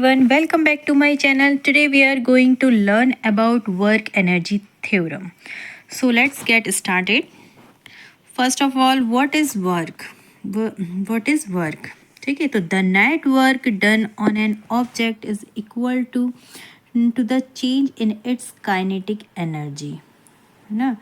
everyone, welcome back to my channel. Today we are going to learn about work energy theorem. So let's get started. First of all, what is work? What is work? ठीक है, तो the net work done on an object is equal to the change in its kinetic energy. है ना,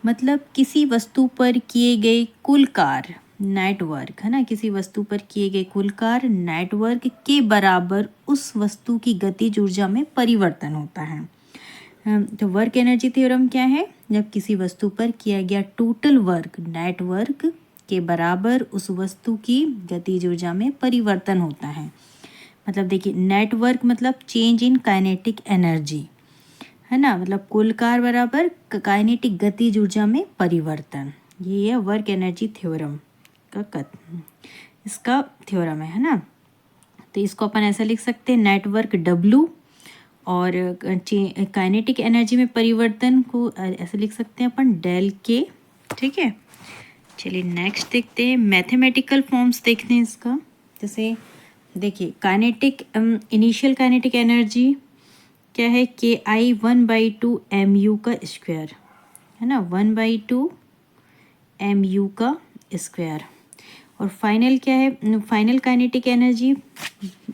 मतलब किसी वस्तु पर किए गए कुल कार्य नेटवर्क, है ना, किसी वस्तु पर किए गए कुल कार्य नेटवर्क के बराबर उस वस्तु की गतिज ऊर्जा में परिवर्तन होता है। तो वर्क एनर्जी थ्योरम क्या है? जब किसी वस्तु पर किया गया टोटल वर्क नेटवर्क के बराबर उस वस्तु की गतिज ऊर्जा में परिवर्तन होता है। मतलब देखिए, नेटवर्क मतलब चेंज इन काइनेटिक एनर्जी, है ना, मतलब कुल कार्य बराबर काइनेटिक गतिज ऊर्जा में परिवर्तन। ये है वर्क एनर्जी थ्योरम का इसका थ्योरम है ना। तो इसको अपन ऐसा लिख सकते हैं, नेटवर्क W और काइनेटिक एनर्जी में परिवर्तन को ऐसे लिख सकते हैं अपन डेल के। ठीक है, चलिए नेक्स्ट देखते हैं, मैथमेटिकल फॉर्म्स देखते हैं इसका। जैसे देखिए, काइनेटिक इनिशियल काइनेटिक एनर्जी क्या है? KI 1/2 MU का स्क्वायर, है ना, 1/2 MU का स्क्वायर। और फाइनल क्या है? फाइनल काइनेटिक एनर्जी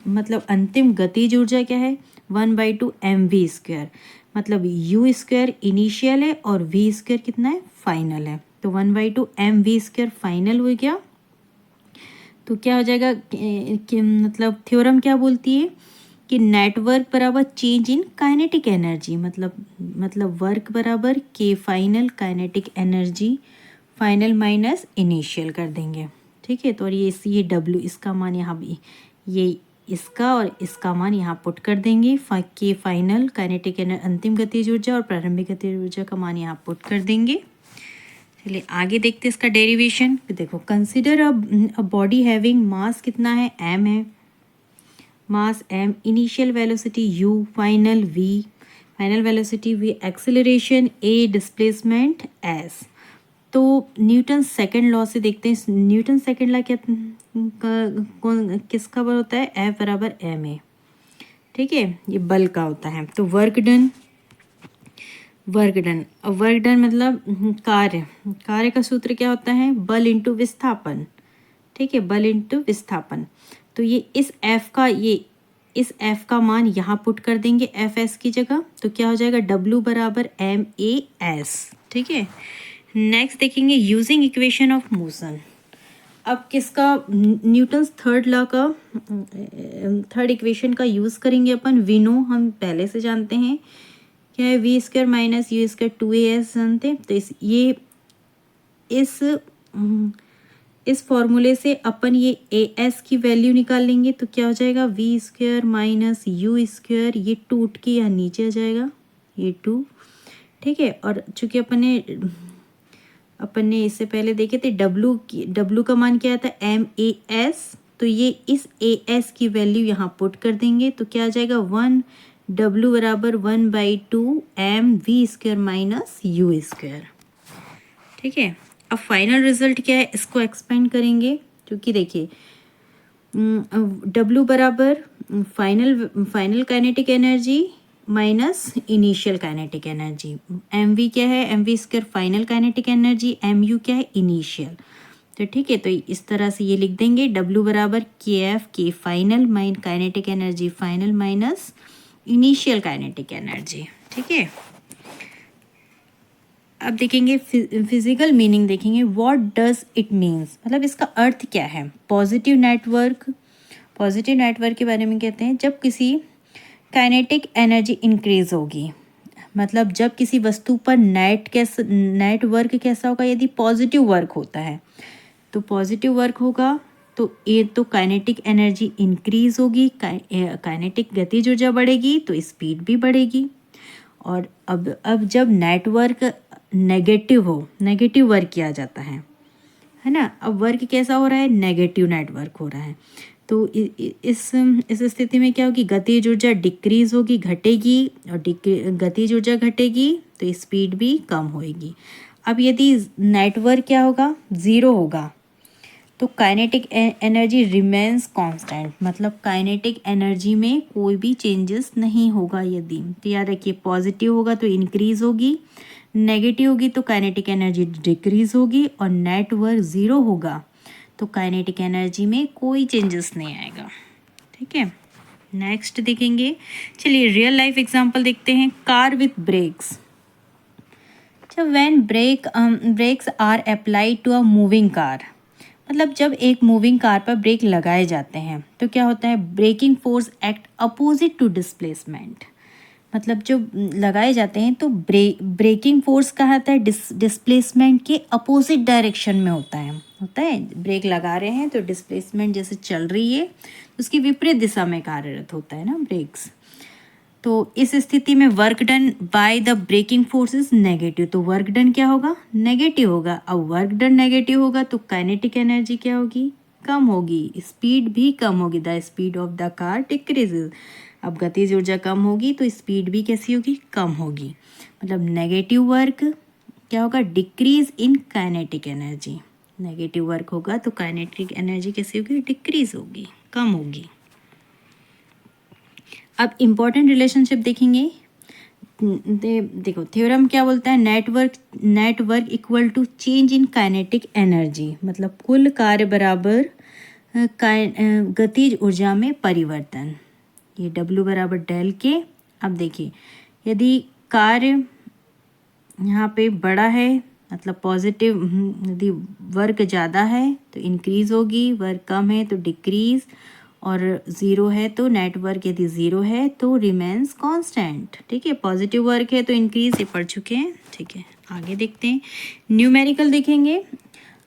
मतलब अंतिम गतिज ऊर्जा क्या है? 1/2 MV स्क्वायर। मतलब U स्क्वायर इनिशियल है और V स्क्वायर कितना है? फाइनल है। तो 1/2 MV स्क्वायर फाइनल हो गया। तो क्या हो जाएगा कि मतलब थ्योरम क्या बोलती है कि नेटवर्क बराबर चेंज इन काइनेटिक एनर्जी, मतलब वर्क बराबर के final kinetic energy final minus initial कर देंगे। ठीक है, तो और ये W इसका मान यहाँ भी, ये इसका और इसका मान यहाँ पुट कर देंगे। के फाइनल काइनेटिक एनर्जी अंतिम गतिज ऊर्जा और प्रारंभिक गतिज ऊर्जा का मान यहाँ पुट कर देंगे। चलिए आगे देखते हैं इसका डेरिवेशन। देखो, consider a body having mass कितना है? M है, मास M, initial velocity U, final V, final velocity V, acceleration A, displacement S। तो न्यूटन सेकंड लॉ से देखते हैं। न्यूटन सेकंड लॉ क्या किसका बल होता है? F बराबर ma। ठीक है, ये बल का होता है। तो वर्क डन मतलब कार्य का सूत्र क्या होता है? बल इंटू विस्थापन। ठीक है, बल इंटू विस्थापन। तो ये इस F का मान यहाँ पुट कर देंगे Fs की जगह। तो क्या हो जाएगा? W बराबर MAS। ठीक है, नेक्स्ट देखेंगे यूजिंग इक्वेशन ऑफ मोशन। अब किसका? न्यूटन थर्ड लॉ का थर्ड इक्वेशन का यूज़ करेंगे अपन। विनो हम पहले से जानते हैं, क्या है? V square minus U square 2AS जानते हैं। तो इस फॉर्मूले से अपन ये AS की वैल्यू निकाल लेंगे। तो क्या हो जाएगा? V square minus U square, ये 2 उठ के यहाँ नीचे आ जाएगा, ये 2। ठीक है, और चूंकि अपन ने इससे पहले देखे थे W का मान क्या आता है? MAS। तो ये इस AS की वैल्यू यहाँ पुट कर देंगे। तो क्या आ जाएगा? 1W बराबर 1/2 MV square minus U square. ठीक है, अब फाइनल रिजल्ट क्या है इसको एक्सपेंड करेंगे। क्योंकि देखिए, W बराबर final kinetic energy minus initial kinetic energy. MV क्या है? MV square final kinetic energy, MU क्या है? इनिशियल। तो ठीक है, तो इस तरह से ये लिख देंगे, W बराबर KF के final mine kinetic energy final minus initial kinetic energy. ठीक है, अब देखेंगे फिजिकल मीनिंग देखेंगे। व्हाट डज इट मीन्स, मतलब इसका अर्थ क्या है? पॉजिटिव नेटवर्क के बारे में कहते हैं जब किसी काइनेटिक एनर्जी इंक्रीज होगी, मतलब जब किसी वस्तु पर नेट वर्क कैसा होगा? यदि पॉजिटिव वर्क होता है तो पॉजिटिव वर्क होगा तो ये तो काइनेटिक एनर्जी इंक्रीज होगी, काइनेटिक गतिज ऊर्जा बढ़ेगी तो स्पीड भी बढ़ेगी। और अब जब नेटवर्क नेगेटिव वर्क किया जाता है ना, अब वर्क कैसा हो रहा है? नेगेटिव नेटवर्क हो रहा है। तो इस स्थिति में क्या होगी? गतिज ऊर्जा डिक्रीज होगी, घटेगी, और गतिज ऊर्जा घटेगी तो स्पीड भी कम होएगी। अब यदि नेटवर्क क्या होगा? ज़ीरो होगा तो काइनेटिक एनर्जी रिमेन्स कांस्टेंट, मतलब काइनेटिक एनर्जी में कोई भी चेंजेस नहीं होगा। यदि तो याद रखिए, पॉजिटिव होगा तो इंक्रीज होगी, नेगेटिव होगी तो काइनेटिक एनर्जी डिक्रीज होगी, और नेट वर्क ज़ीरो होगा तो काइनेटिक एनर्जी में कोई चेंजेस नहीं आएगा। ठीक है, नेक्स्ट देखेंगे। चलिए रियल लाइफ एग्जांपल देखते हैं। Car with brakes. जब when brakes are applied to a moving car, मतलब जब एक मूविंग कार पर ब्रेक लगाए जाते हैं तो क्या होता है, braking force act opposite to displacement. मतलब जो लगाए जाते हैं तो ब्रेकिंग फोर्स कहाँ आता है, डिस्प्लेसमेंट के अपोजिट डायरेक्शन में होता है। ब्रेक लगा रहे हैं तो डिस्प्लेसमेंट जैसे चल रही है उसकी विपरीत दिशा में कार्यरत होता है ना ब्रेक्स। तो इस स्थिति में work done by the braking force is negative, तो वर्क डन क्या होगा, नेगेटिव होगा। अब वर्क डन नेगेटिव होगा तो काइनेटिक एनर्जी क्या होगी, कम होगी, स्पीड भी कम होगी। The speed of the car decreases. अब गतिज ऊर्जा कम होगी तो स्पीड भी कैसी होगी, कम होगी। मतलब नेगेटिव वर्क क्या होगा, decrease in kinetic energy. Negative work होगा तो काइनेटिक एनर्जी कैसी होगी, डिक्रीज होगी, कम होगी। अब इम्पॉर्टेंट रिलेशनशिप देखेंगे। देखो थ्योरम क्या बोलता है, net work equal to change in kinetic energy, मतलब कुल कार्य बराबर गतिज ऊर्जा में परिवर्तन। ये W बराबर डेल के। अब देखिए यदि कार्य यहाँ पे बड़ा है मतलब पॉजिटिव, यदि वर्क ज़्यादा है तो इंक्रीज होगी, वर्क कम है तो डिक्रीज, और ज़ीरो है तो नेटवर्क यदि ज़ीरो है तो रिमेन्स कांस्टेंट। ठीक है, पॉजिटिव वर्क है तो इंक्रीज, ये पढ़ चुके हैं। ठीक है, आगे देखते हैं। न्यूमेरिकल देखेंगे।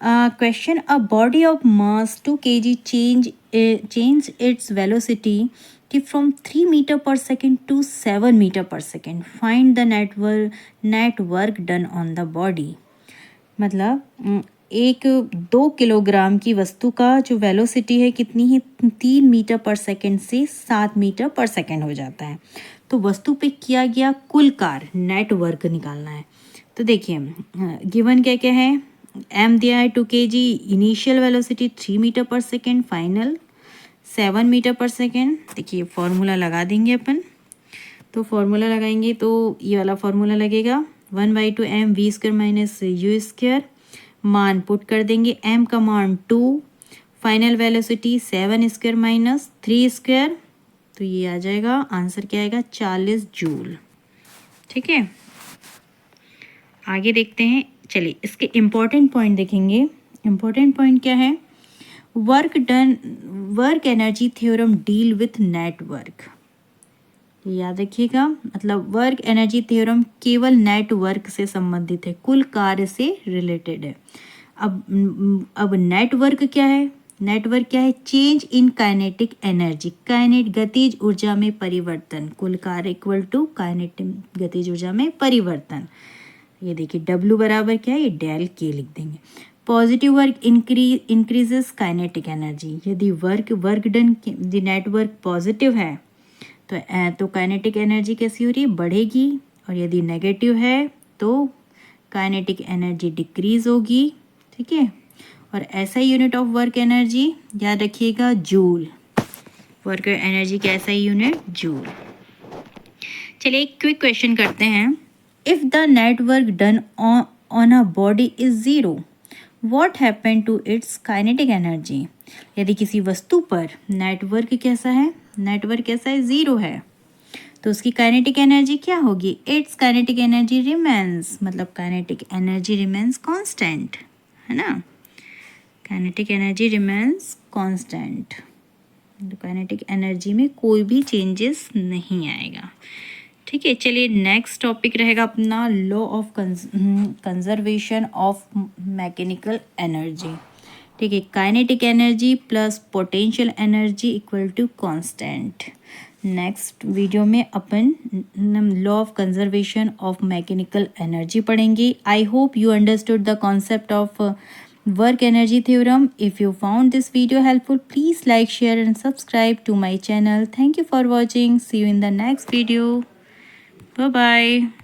Question, a body of mass 2 kg change its velocity from 3 metre per second to 7 metre per second. Find the net work done on the body. मतलब एक 2 किलोग्राम की वस्तु का जो वेलोसिटी है कितनी है, 3 मीटर पर सेकेंड से 7 मीटर पर सेकेंड हो जाता है। तो वस्तु पे किया गया कुल कार्य, नेट वर्क निकालना है। तो देखिए गिवन क्या क्या है, m दिया है 2 kg, initial velocity 3 metre per second, final 7 metre per second. देखिए फॉर्मूला लगा देंगे अपन। तो फॉर्मूला लगाएंगे तो ये वाला फॉर्मूला लगेगा 1/2 mv² माइनस u²। मान पुट कर देंगे, m का मान 2, फाइनल वेलोसिटी 7² माइनस 3², तो ये आ जाएगा आंसर क्या आएगा, 40 जूल। ठीक है, आगे देखते हैं। चलिए इसके इम्पोर्टेंट पॉइंट देखेंगे। इम्पोर्टेंट पॉइंट क्या है, work energy theorem deal with network. याद रखिएगा, मतलब वर्क एनर्जी थ्योरम केवल नेटवर्क से संबंधित है, कुल कार्य से रिलेटेड है। अब नेटवर्क क्या है, नेटवर्क क्या है, चेंज इन काइनेटिक एनर्जी, गतिज ऊर्जा में परिवर्तन, कुल कार्य इक्वल टू काइनेटिक गतिज ऊर्जा में परिवर्तन। ये देखिए W बराबर क्या है, ये डेल के लिख देंगे। Positive work increases kinetic energy, यदि वर्क डन यदि नेटवर्क पॉजिटिव है तो काइनेटिक एनर्जी कैसी हो रही है, बढ़ेगी, और यदि नेगेटिव है तो काइनेटिक एनर्जी डिक्रीज होगी। ठीक है, और ऐसा यूनिट ऑफ वर्क एनर्जी याद रखिएगा, जूल। वर्क एनर्जी का ऐसा यूनिट जूल। चलिए एक क्विक क्वेश्चन करते हैं। If the net work done on a body is zero, what happen to its kinetic energy. यदि किसी वस्तु पर नेटवर्क कैसा है, नेटवर्क कैसा है, ज़ीरो है, तो उसकी काइनेटिक एनर्जी क्या होगी, इट्स काइनेटिक एनर्जी रिमेन्स, मतलब काइनेटिक एनर्जी रिमेन्स कांस्टेंट, है ना। Kinetic energy remains constant, kinetic energy में कोई भी चेंजेस नहीं आएगा। ठीक है, चलिए नेक्स्ट टॉपिक रहेगा अपना law of conservation of mechanical energy. ठीक है, kinetic energy plus potential energy equal to constant. Next video में अपन law of conservation of mechanical energy पढ़ेंगे। I hope you understood the concept of work energy theorem. If you found this video helpful, please like, share and subscribe to my channel. Thank you for watching. See you in the next video. Bye bye.